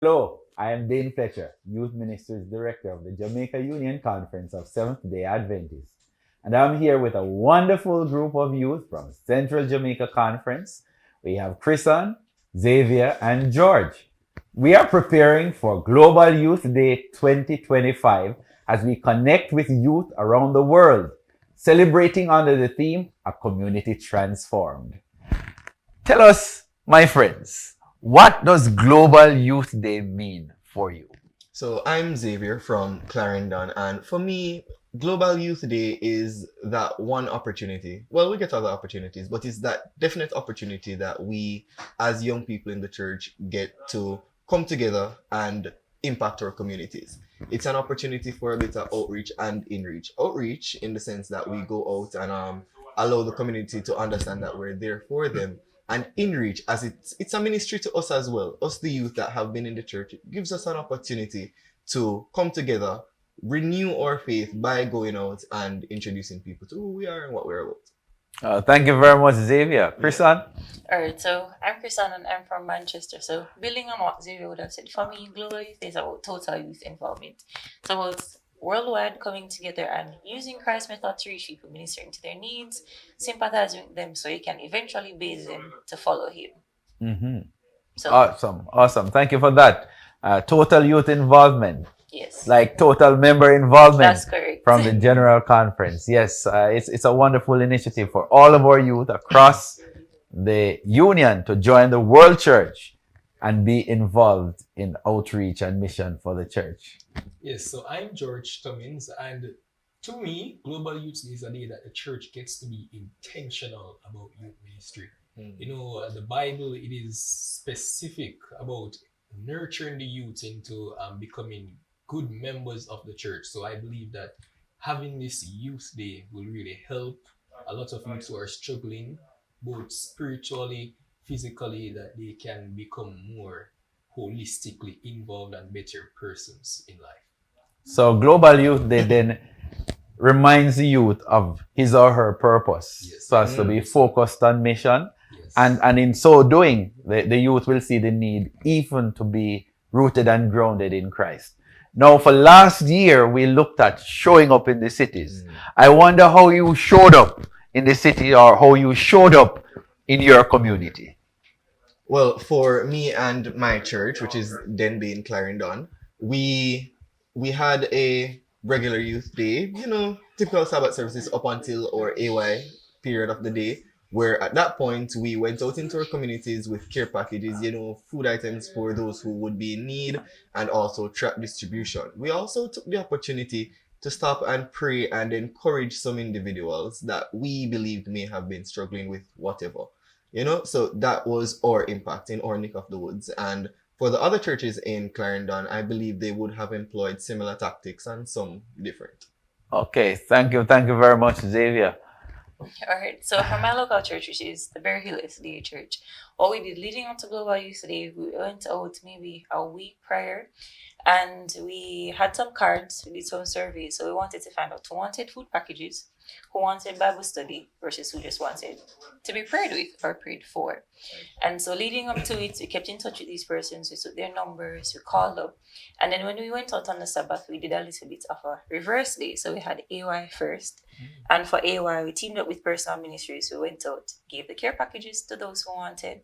Hello, I am Dane Fletcher, Youth Ministries Director of the Jamaica Union Conference of Seventh-day Adventists. And I'm here with a wonderful group of youth from Central Jamaica Conference. We have Chrison, Xavier, and George. We are preparing for Global Youth Day 2025 as we connect with youth around the world, celebrating under the theme, A Community Transformed. Tell us, my friends, what does Global Youth Day mean for you? So I'm Xavier from Clarendon, and for me, Global Youth Day is that one opportunity. Well, we get other opportunities, but it's that definite opportunity that we, as young people in the church, get to come together and impact our communities. It's an opportunity for a bit of outreach and inreach. Outreach in the sense that we go out and allow the community to understand that we're there for them, and inreach as it's a ministry to us as well, us the youth that have been in the church. It gives us an opportunity to come together, renew our faith by going out and introducing people to who we are and what we're about. Thank you very much, Xavier. Yeah. Chrisan? All right, so I'm Chrisan and I'm from Manchester. So building on what Xavier would have said, for me, Global Youth is about total youth involvement. It's about worldwide coming together and using Christ's method to reach people, ministering to their needs, sympathizing with them so you can eventually base them to follow him. Mm-hmm. So, Awesome. Thank you for that. Total youth involvement, yes, like total member involvement that's correct. from the General Conference. Yes, it's a wonderful initiative for all of our youth across the union to join the World Church and be involved in outreach and mission for the church. Yes, so I'm George Tummins, and to me, Global Youth Day is a day that the church gets to be intentional about youth ministry. You know, the Bible, it is specific about nurturing the youth into becoming good members of the church. So I believe that having this youth day will really help a lot of youths who are struggling, both spiritually, physically, that they can become more holistically involved and better persons in life. So Global Youth Day then reminds the youth of his or her purpose. Yes. So as to be focused on mission. Yes. And in so doing, the youth will see the need even to be rooted and grounded in Christ. Now, for last year, we looked at showing up in the cities. I wonder how you showed up in the city or how you showed up in your community. Well, for me and my church, which is Denby in Clarendon, we had a regular youth day, typical Sabbath services up until our AY period of the day, where at that point we went out into our communities with care packages, food items for those who would be in need, and also track distribution. We also took the opportunity to stop and pray and encourage some individuals that we believed may have been struggling with whatever. So that was our impact in our neck of the woods. And for the other churches in Clarendon, I believe they would have employed similar tactics and some different. Okay, thank you very much, Xavier. All right. So for my local church, which is the Berry Hill SDA Church, what we did leading up to Global Youth Day, we went out maybe a week prior, and we had some cards. We did some surveys. So we wanted to find out who wanted food packages, who wanted Bible study, versus who just wanted to be prayed with or prayed for. And so leading up to it, we kept in touch with these persons. We took their numbers, we called up. And then when we went out on the Sabbath, we did a little bit of a reverse day. So we had AY first. And for AY, we teamed up with personal ministries. We went out, gave the care packages to those who wanted,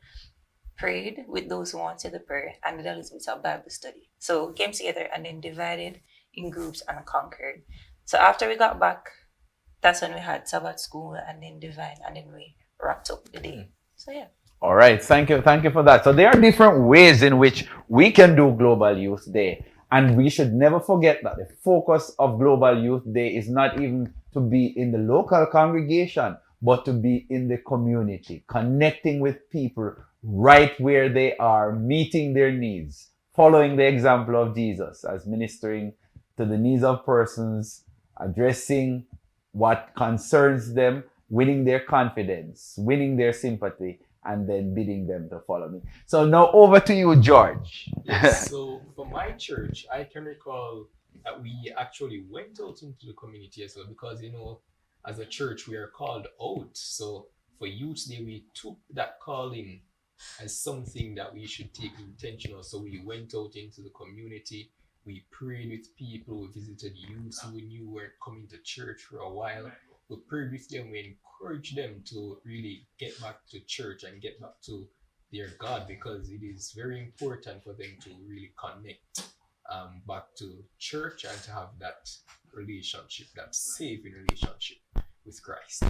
prayed with those who wanted the prayer, and did a little bit of Bible study. So came together and then divided in groups and conquered. So after we got back, that's when we had Sabbath school and then divine, and then we wrapped up the day. So yeah. All right, thank you for that. So there are different ways in which we can do Global Youth Day. And we should never forget that the focus of Global Youth Day is not even to be in the local congregation, but to be in the community, connecting with people right where they are, meeting their needs, following the example of Jesus as ministering to the needs of persons, addressing what concerns them, winning their confidence, winning their sympathy, and then bidding them to follow me. So now over to you, George. Yes, so for my church, I can recall that we actually went out into the community as well, because as a church we are called out. So for Youth Day, we took that calling as something that we should take intentional. So we went out into the community, we prayed with people, we visited youths who we knew weren't coming to church for a while. We prayed with them, we encouraged them to really get back to church and get back to their God, because it is very important for them to really connect back to church and to have that relationship, that saving relationship with Christ.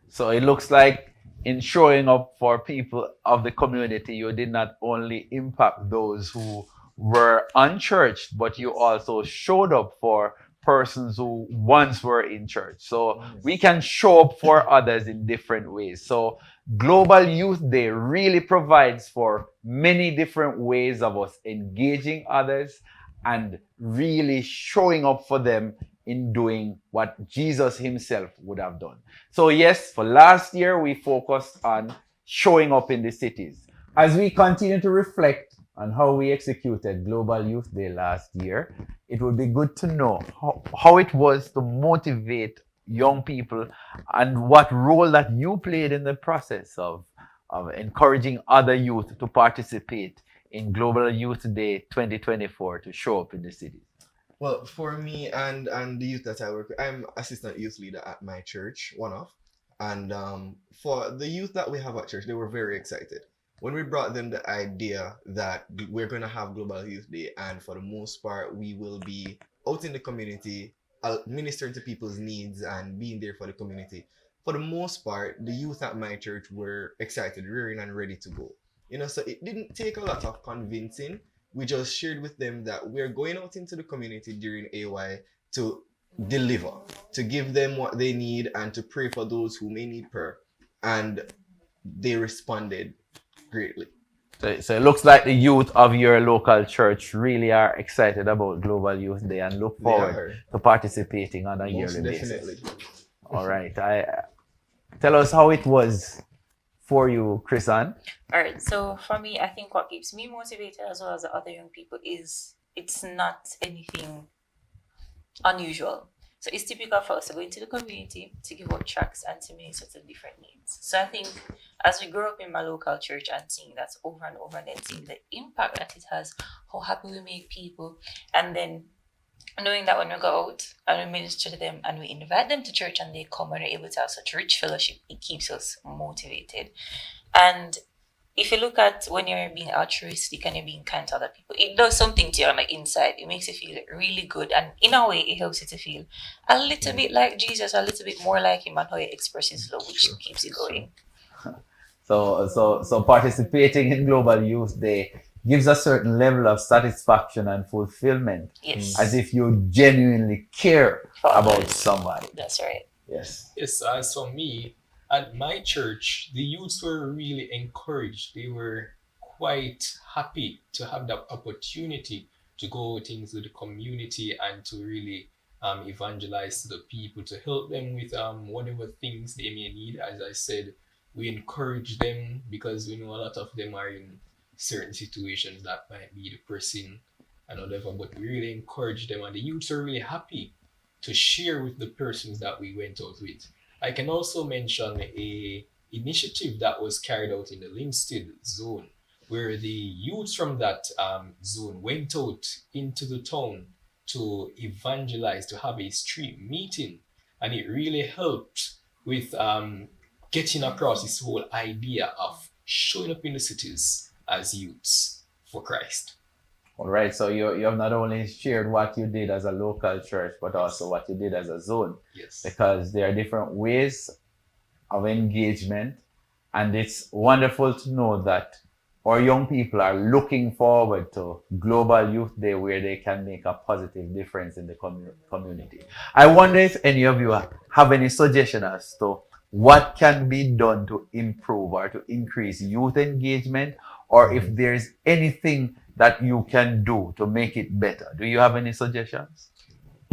So it looks like in showing up for people of the community, you did not only impact those who were unchurched, but you also showed up for persons who once were in church. So we can show up for others in different ways. So Global Youth Day really provides for many different ways of us engaging others and really showing up for them in doing what Jesus himself would have done. So yes, for last year, we focused on showing up in the cities. As we continue to reflect on how we executed Global Youth Day last year, it would be good to know how it was to motivate young people and what role that you played in the process of encouraging other youth to participate in Global Youth Day 2024 to show up in the cities. Well, for me and the youth that I work with, I'm assistant youth leader at my church, one off. And for the youth that we have at church, they were very excited. When we brought them the idea that we're going to have Global Youth Day, and for the most part, we will be out in the community, ministering to people's needs and being there for the community. For the most part, the youth at my church were excited, rearing and ready to go. So it didn't take a lot of convincing. We just shared with them that we're going out into the community during AY to deliver, to give them what they need and to pray for those who may need prayer. And they responded greatly. So it looks like the youth of your local church really are excited about Global Youth Day and look forward to participating on a yearly basis. All right. Tell us how it was for you, Chrisann. All right. So for me, I think what keeps me motivated as well as the other young people is it's not anything unusual. So it's typical for us to go into the community to give out tracts and to minister to different needs. So I think as we grow up in my local church and seeing that over and over and then seeing the impact that it has, how happy we make people, and then knowing that when we go out and we minister to them and we invite them to church and they come and we're able to have such rich fellowship, it keeps us motivated. And if you look at when you're being altruistic and you're being kind to other people, it does something to you on the inside. It makes you feel really good. And in a way, it helps you to feel a little bit like Jesus, a little bit more like him and how he expresses love, which keeps you going. So participating in Global Youth Day gives a certain level of satisfaction and fulfillment. Yes. As if you genuinely care about somebody. That's right. Yes. Yes, as for me, at my church, the youths were really encouraged. They were quite happy to have that opportunity to go out into the community and to really evangelize to the people, to help them with whatever things they may need. As I said, we encourage them because we know a lot of them are in certain situations that might be depressing and whatever, but we really encourage them, and the youths are really happy to share with the persons that we went out with. I can also mention a initiative that was carried out in the Linstead zone, where the youths from that zone went out into the town to evangelize, to have a street meeting, and it really helped with getting across this whole idea of showing up in the cities as youths for Christ. All right, so you have not only shared what you did as a local church, but also what you did as a zone. Yes. Because there are different ways of engagement, and it's wonderful to know that our young people are looking forward to Global Youth Day, where they can make a positive difference in the community. I wonder if any of you have any suggestion as to what can be done to improve or to increase youth engagement, or if there's anything that you can do to make it better. Do you have any suggestions?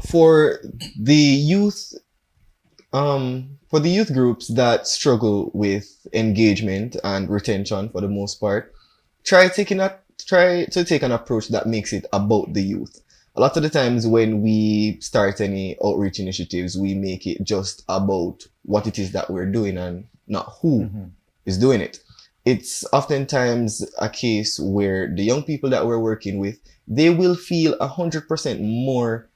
For the youth groups that struggle with engagement and retention for the most part, try to take an approach that makes it about the youth. A lot of the times when we start any outreach initiatives, we make it just about what it is that we're doing and not who is doing it. it's oftentimes a case where the young people that we're working with, they will feel 100% more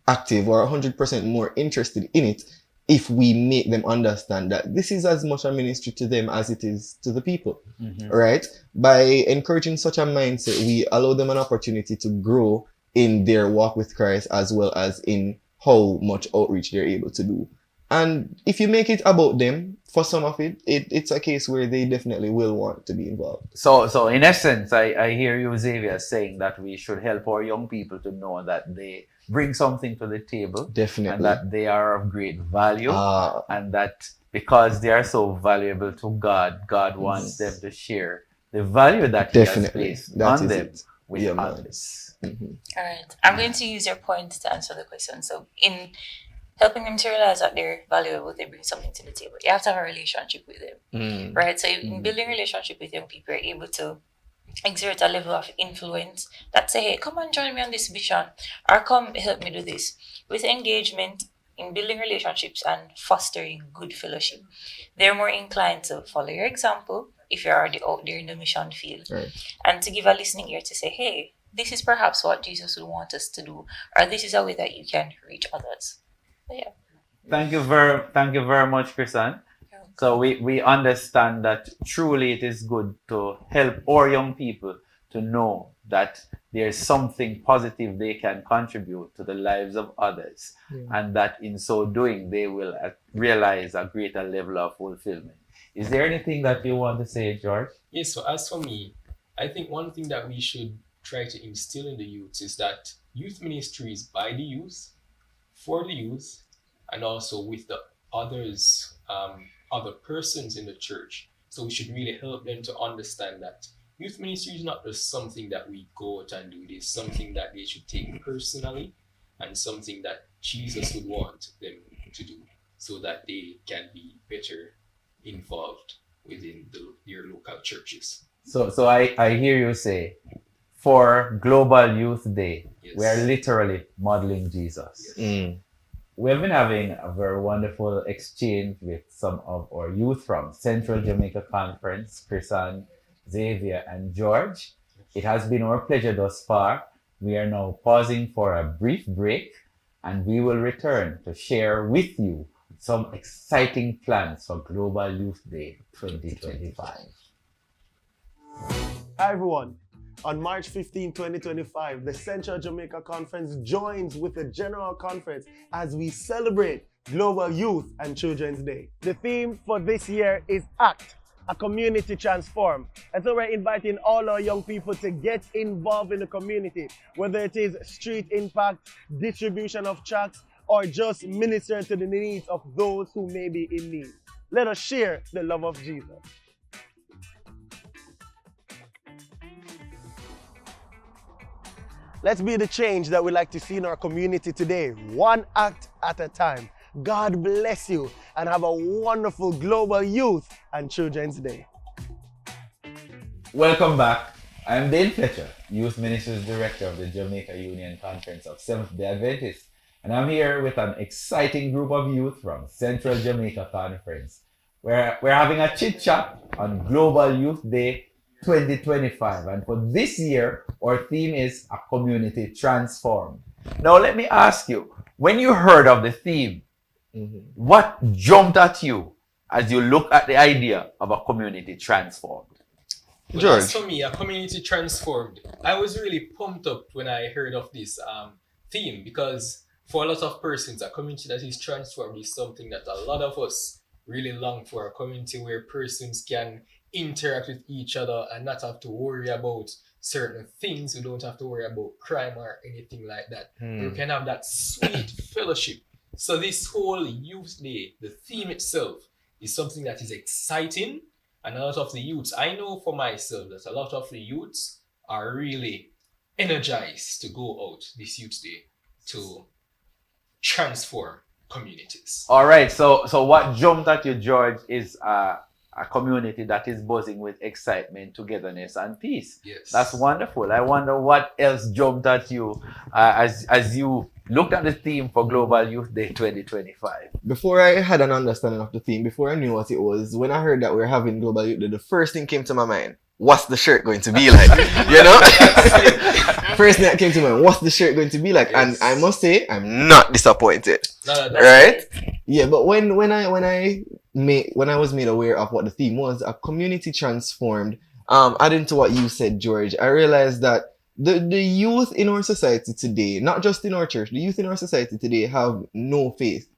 active or 100% more interested in it if we make them understand that this is as much a ministry to them as it is to the people, right? By encouraging such a mindset, we allow them an opportunity to grow in their walk with Christ as well as in how much outreach they're able to do. And if you make it about them, for some of it's a case where they definitely will want to be involved. So in essence, I hear you, Xavier, saying that we should help our young people to know that they bring something to the table. Definitely. And that they are of great value. And that because they are so valuable to God, God wants them to share the value that He has placed on them with others. All right. I'm going to use your point to answer the question. So in helping them to realize that they're valuable, they bring something to the table. You have to have a relationship with them, right? So in building a relationship with young people, you're able to exert a level of influence that say, hey, come and join me on this mission, or come help me do this. With engagement in building relationships and fostering good fellowship, they're more inclined to follow your example if you're already out there in the mission field, and to give a listening ear to say, hey, this is perhaps what Jesus would want us to do, or this is a way that you can reach others. Yeah. Thank you very much, Chrisanne. So we understand that truly it is good to help our young people to know that there's something positive they can contribute to the lives of others, and that in so doing they will realize a greater level of fulfillment. Is there anything that you want to say, George? Yes, so as for me, I think one thing that we should try to instill in the youth is that youth ministry is by the youth, for the youth, and also with the others, other persons in the church. So we should really help them to understand that youth ministry is not just something that we go out and do. It is something that they should take personally and something that Jesus would want them to do so that they can be better involved within their local churches. So I hear you say, for Global Youth Day, we are literally modeling Jesus. We have been having a very wonderful exchange with some of our youth from Central Jamaica Conference, Chrisanne, Xavier, and George. It has been our pleasure thus far. We are now pausing for a brief break, and we will return to share with you some exciting plans for Global Youth Day 2025. Hi everyone. On March 15, 2025, the Central Jamaica Conference joins with the General Conference as we celebrate Global Youth and Children's Day. The theme for this year is ACT, a community transform. And so we're inviting all our young people to get involved in the community, whether it is street impact, distribution of tracts, or just ministering to the needs of those who may be in need. Let us share the love of Jesus. Let's be the change that we like to see in our community today, one act at a time. God bless you and have a wonderful Global Youth and Children's Day. Welcome back. I'm Dane Fletcher, Youth Ministries Director of the Jamaica Union Conference of Seventh-day Adventists, and I'm here with an exciting group of youth from Central Jamaica Conference. We're having a chit-chat on Global Youth Day 2025, and for this year our theme is a community transformed. Now let me ask you, when you heard of the theme, what jumped at you as you look at the idea of a community transformed? Well, George. as for me, a community transformed, I was really pumped up when I heard of this theme, because for a lot of persons, a community that is transformed is something that a lot of us really long for, a community where persons can interact with each other and not have to worry about certain things. We don't have to worry about crime or anything like that. We can have that sweet fellowship. So this whole Youth Day, the theme itself, is something that is exciting, and a lot of the youths, I know for myself that a lot of the youths are really energized to go out this Youth Day to transform communities. All right, so what jumped at you, George, is a community that is buzzing with excitement, togetherness, and peace. Yes. That's wonderful. I wonder what else jumped at you as you looked at the theme for Global Youth Day 2025. Before I had an understanding of the theme, before I knew what it was, when I heard that we are having Global Youth Day, the first thing came to my mind, what's the shirt going to be like? You know? First thing that came to mind, what's the shirt going to be like? And I must say, I'm not disappointed. Right? Yeah, but when I was made aware of what the theme was, a community transformed, adding to what you said, George, I realized that the youth in our society today, not just in our church, the youth in our society today have no faith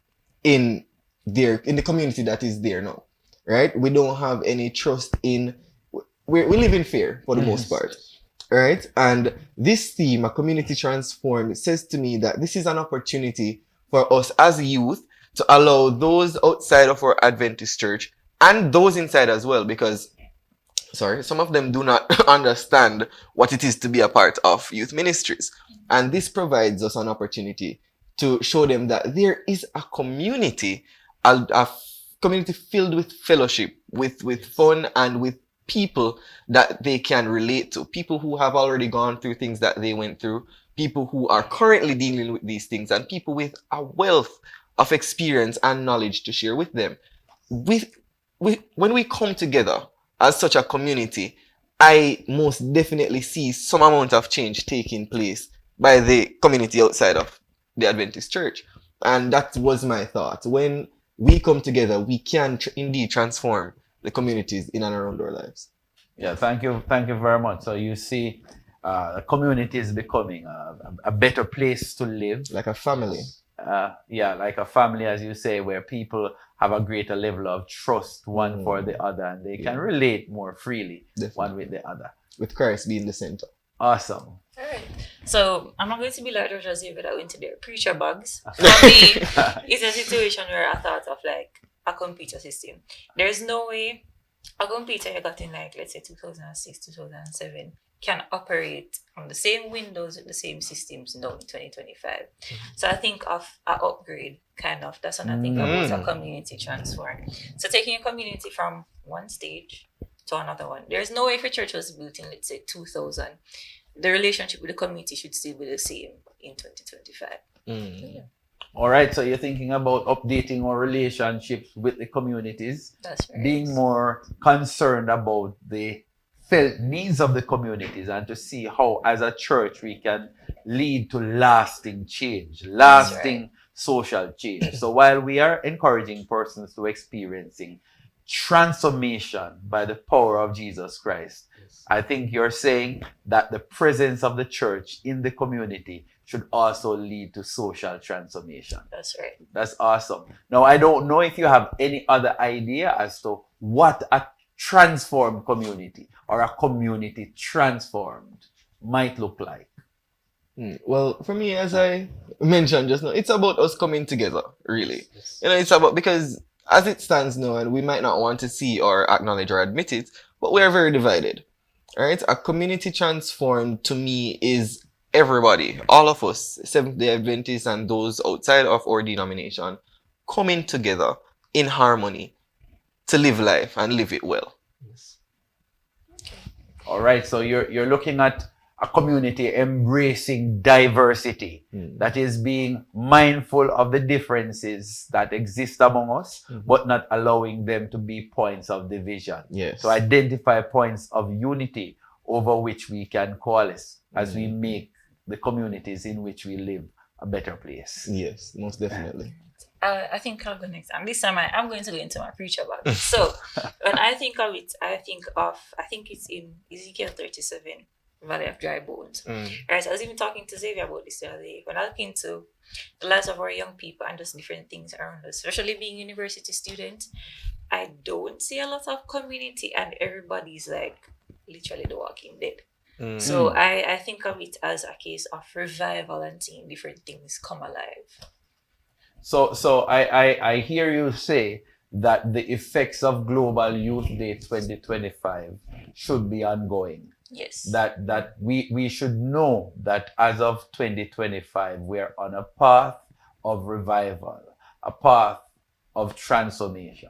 in the community that is there now. Right? We don't have any trust in we live in fear for the most part. Right? And this theme, a community transformed, says to me that this is an opportunity for us as youth to allow those outside of our Adventist church and those inside as well, because some of them do not understand what it is to be a part of youth ministries. And this provides us an opportunity to show them that there is a community, a community filled with fellowship, with fun, and with people that they can relate to, people who have already gone through things that they went through, people who are currently dealing with these things, and people with a wealth of experience and knowledge to share with them. When we come together as such a community, I most definitely see some amount of change taking place by the community outside of the Adventist church. And that was my thought. When we come together, we can indeed transform the communities in and around our lives. Yeah, thank you very much. So you see, the community is becoming a better place to live. Like a family. Like a family, as you say, where people have a greater level of trust one for the other, and they can relate more freely one with the other. With Christ being the center. Awesome. All right. So I'm not going to be like Dr. Xavier that went to their preacher bags. For me, it's a situation where I thought of like a computer system. There's no way a computer you got in like, let's say 2006, 2007 can operate on the same Windows with the same systems now in 2025. So I think of an upgrade, kind of. That's when I think about a community transform. So taking a community from one stage to another one. There's no way if a church was built in, let's say, 2000, the relationship with the community should still be the same in 2025. Yeah. All right, so you're thinking about updating our relationships with the communities. That's right. Being more concerned about the felt needs of the communities, and to see how, as a church, we can lead to lasting change, lasting social change. So while we are encouraging persons to experiencing transformation by the power of Jesus Christ, I think you're saying that the presence of the church in the community should also lead to social transformation. That's right. That's awesome. Now, I don't know if you have any other idea as to what a transformed community or a community transformed might look like. Well, for me, as I mentioned just now, it's about us coming together, really. You know, it's about, because as it stands now, and we might not want to see or acknowledge or admit it, but we are very divided. All right? A community transformed, to me, is everybody, all of us, Seventh-day Adventists and those outside of our denomination, coming together in harmony to live life and live it well. Yes. All right, so you're looking at a community embracing diversity, that is being mindful of the differences that exist among us, but not allowing them to be points of division. Yes. To identify points of unity over which we can coalesce as we make the communities in which we live a better place. Yes, most definitely. I think I'll go next. And this time I'm going to go into my preacher bag. So when I think of it, I think it's in Ezekiel 37, Valley of Dry Bones. Right, so I was even talking to Xavier about this the other day. When I look into the lives of our young people and just different things around us, especially being university students, I don't see a lot of community, and everybody's like literally the walking dead. So I think of it as a case of revival and seeing different things come alive. So I hear you say that the effects of Global Youth Day 2025 should be ongoing. Yes. That we should know that as of 2025, we are on a path of revival, a path of transformation.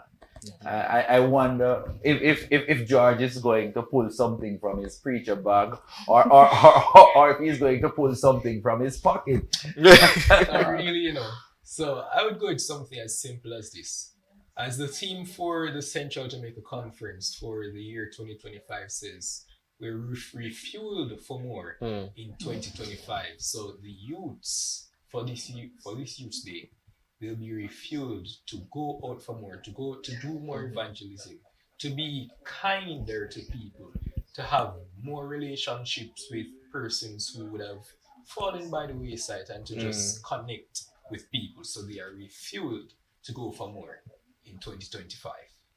I wonder if George is going to pull something from his preacher bag, or if he's going to pull something from his pocket. Not really, So I would go with something as simple as this. As the theme for the Central Jamaica Conference for the year 2025 says, we're refueled for more in 2025. So the youths for this Youth Day, they'll be refueled to go out for more, to do more evangelism, to be kinder to people, to have more relationships with persons who would have fallen by the wayside, and to just connect with people. So they are refueled to go for more in 2025.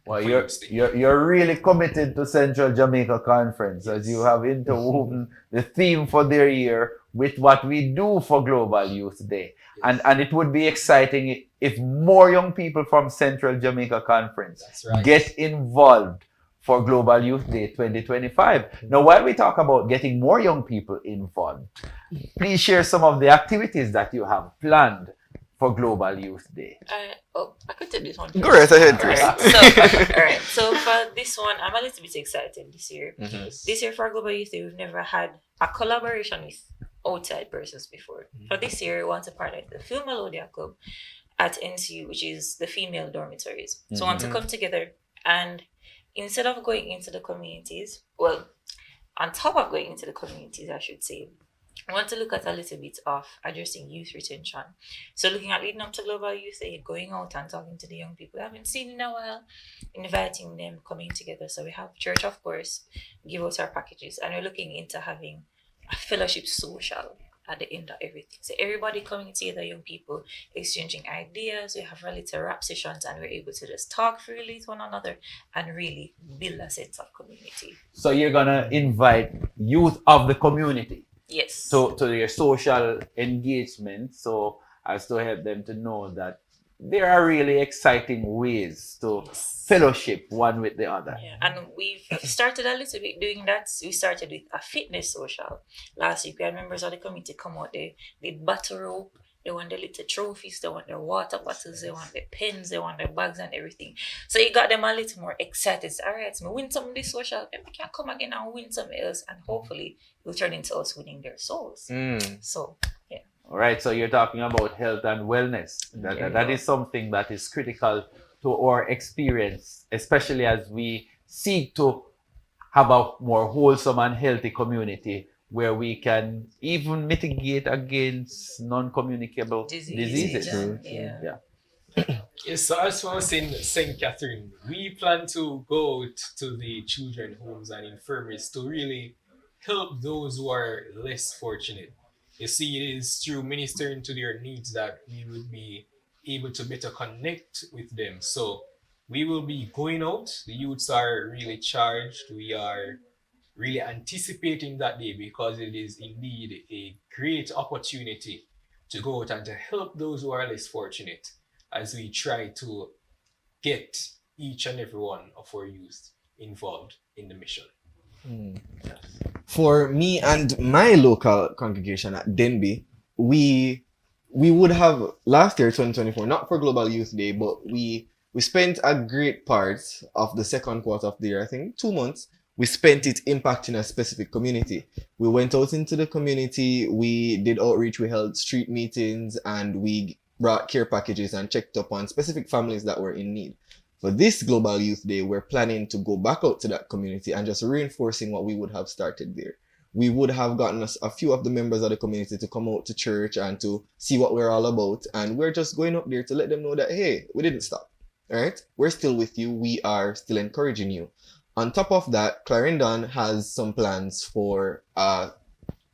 Well, you're really committed to Central Jamaica Conference, as you have interwoven the theme for their year with what we do for Global Youth Day. Yes. And it would be exciting if more young people from Central Jamaica Conference get involved for Global Youth Day 2025. Now, while we talk about getting more young people involved, please share some of the activities that you have planned for Global Youth Day. I could take this one. Go right ahead, Chris. Alright, so for this one, I'm a little bit excited this year. This year for Global Youth Day, we've never had a collaboration with outside persons before. For this year, we want to partner with the Film Melodia Club at NCU, which is the female dormitories. So we want to come together, and instead of going into the communities, well, on top of going into the communities, I should say, I want to look at a little bit of addressing youth retention. So looking at leading up to Global Youth Day, going out and talking to the young people I haven't seen in a while, inviting them, coming together. So we have church, of course, give out our packages, and we're looking into having a fellowship social at the end of everything. So everybody coming together, young people, exchanging ideas. We have a little rap sessions, and we're able to just talk freely to one another and really build a sense of community. So you're gonna invite youth of the community. Yes. To their social engagement, so as to help them to know that there are really exciting ways to fellowship one with the other. Yeah, and we've started a little bit doing that. We started with a fitness social last week. We had members of the community come out. They did battle rope. They want the little trophies. They want their water bottles. They want their pens. They want their bags and everything. So it got them a little more excited. So, all right, so we win some of this social. Then we can come again and win something else, and hopefully it will turn into us winning their souls. So, yeah. All right, so you're talking about health and wellness. That is something that is critical to our experience, especially as we seek to have a more wholesome and healthy community where we can even mitigate against non-communicable diseases. Yeah. Yes, so as I was saying, St. Catherine, we plan to go to the children homes and infirmaries to really help those who are less fortunate. You see, it is through ministering to their needs that we would be able to better connect with them. So we will be going out. The youths are really charged. We are really anticipating that day, because it is indeed a great opportunity to go out and to help those who are less fortunate, as we try to get each and every one of our youth involved in the mission. For me and my local congregation at Denby, we would have last year, 2024, not for Global Youth Day, but we spent a great part of the second quarter of the year, I think 2 months, we spent it impacting a specific community. We went out into the community, we did outreach, we held street meetings, and we brought care packages and checked up on specific families that were in need. For this Global Youth Day, we're planning to go back out to that community and just reinforcing what we would have started there. We would have gotten us a few of the members of the community to come out to church and to see what we're all about. And we're just going up there to let them know that, hey, we didn't stop. All right? We're still with you. We are still encouraging you. On top of that, Clarendon has some plans for a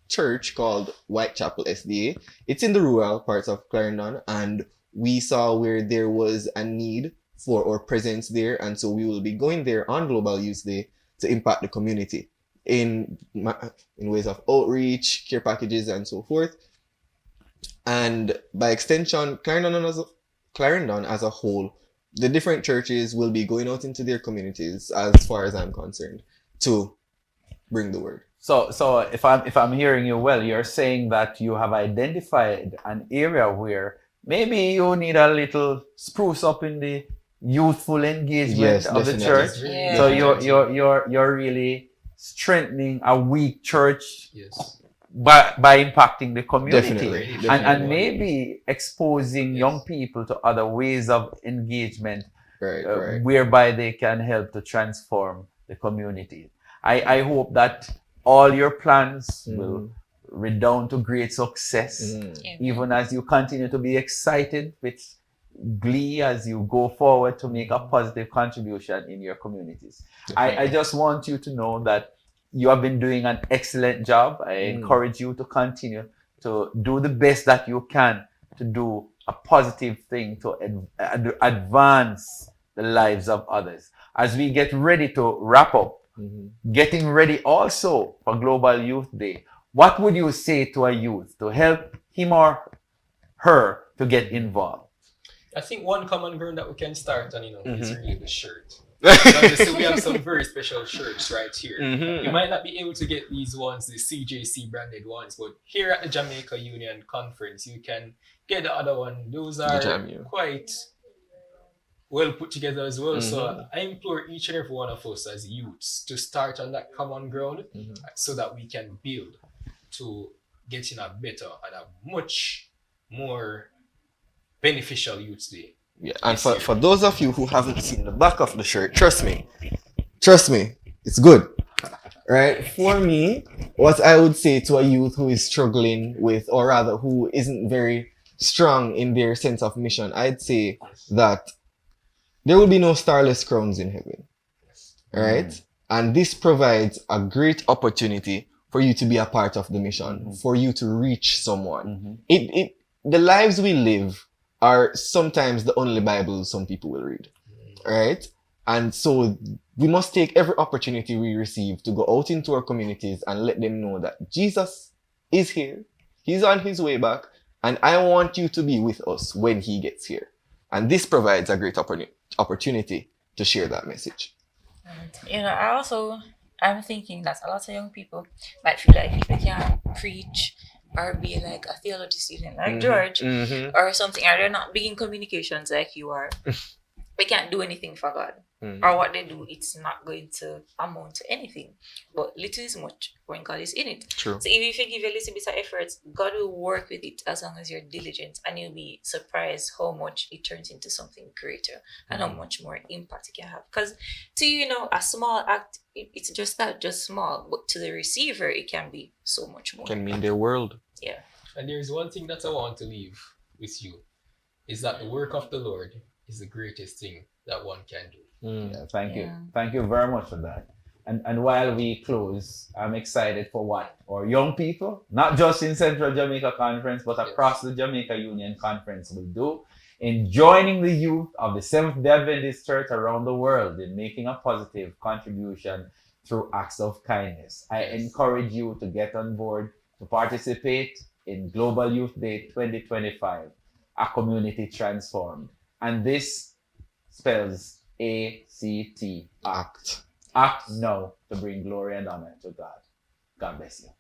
church called Whitechapel SDA. It's in the rural parts of Clarendon, and we saw where there was a need for our presence there, and so we will be going there on Global Youth Day to impact the community in ways of outreach, care packages, and so forth. And by extension, Clarendon as a whole, the different churches will be going out into their communities, as far as I'm concerned, to bring the word. So if I'm hearing you well, you're saying that you have identified an area where maybe you need a little spruce up in the youthful engagement Yes, of the definitely. church. Yeah. So you're really strengthening a weak church Yes. by impacting the community. Definitely. And maybe exposing Yes. young people to other ways of engagement Right. whereby they can help to transform the community. I hope that all your plans will redound to great success, even as you continue to be excited with glee as you go forward to make a positive contribution in your communities. I just want you to know that you have been doing an excellent job. I encourage you to continue to do the best that you can to do a positive thing to advance the lives of others. As we get ready to wrap up, getting ready also for Global Youth Day, what would you say to a youth to help him or her to get involved? I think one common ground that we can start on, is really the shirt. Obviously, we have some very special shirts right here. You might not be able to get these ones, the CJC branded ones, but here at the Jamaica Union Conference, you can get the other one. Those are quite well put together as well. So I implore each and every one of us as youths to start on that common ground so that we can build to getting a better and a much more beneficial Youth Day. Yeah, and for those of you who haven't seen the back of the shirt, trust me, it's good. Right? For me, what I would say to a youth who is struggling with, or rather who isn't very strong in their sense of mission, I'd say that there will be no starless crowns in heaven. Right? And this provides a great opportunity for you to be a part of the mission, for you to reach someone. The lives we live are sometimes the only Bible some people will read, right? And so we must take every opportunity we receive to go out into our communities and let them know that Jesus is here. He's on his way back. And I want you to be with us when he gets here. And this provides a great opportunity to share that message. I'm thinking that a lot of young people might feel like if they can't preach or be like a theology student like George or something, or they're not big in communications like you are, they can't do anything for God. Or what they do, it's not going to amount to anything. But little is much when God is in it. True. So if you give a little bit of effort, God will work with it as long as you're diligent, and you'll be surprised how much it turns into something greater and how much more impact it can have. Because to a small act, it's just small, but to the receiver, it can be so much more. Can mean their world. Yeah. And there's one thing that I want to leave with you, is that the work of the Lord is the greatest thing that one can do. Yeah, thank you. Thank you very much for that. And while we close, I'm excited for what our young people, not just in Central Jamaica Conference, but across the Jamaica Union Conference will do in joining the youth of the Seventh-day Adventist Church around the world in making a positive contribution through acts of kindness. I encourage you to get on board to participate in Global Youth Day 2025, a community transformed. And this spells ACT, act. Act now to bring glory and honor to God. God bless you.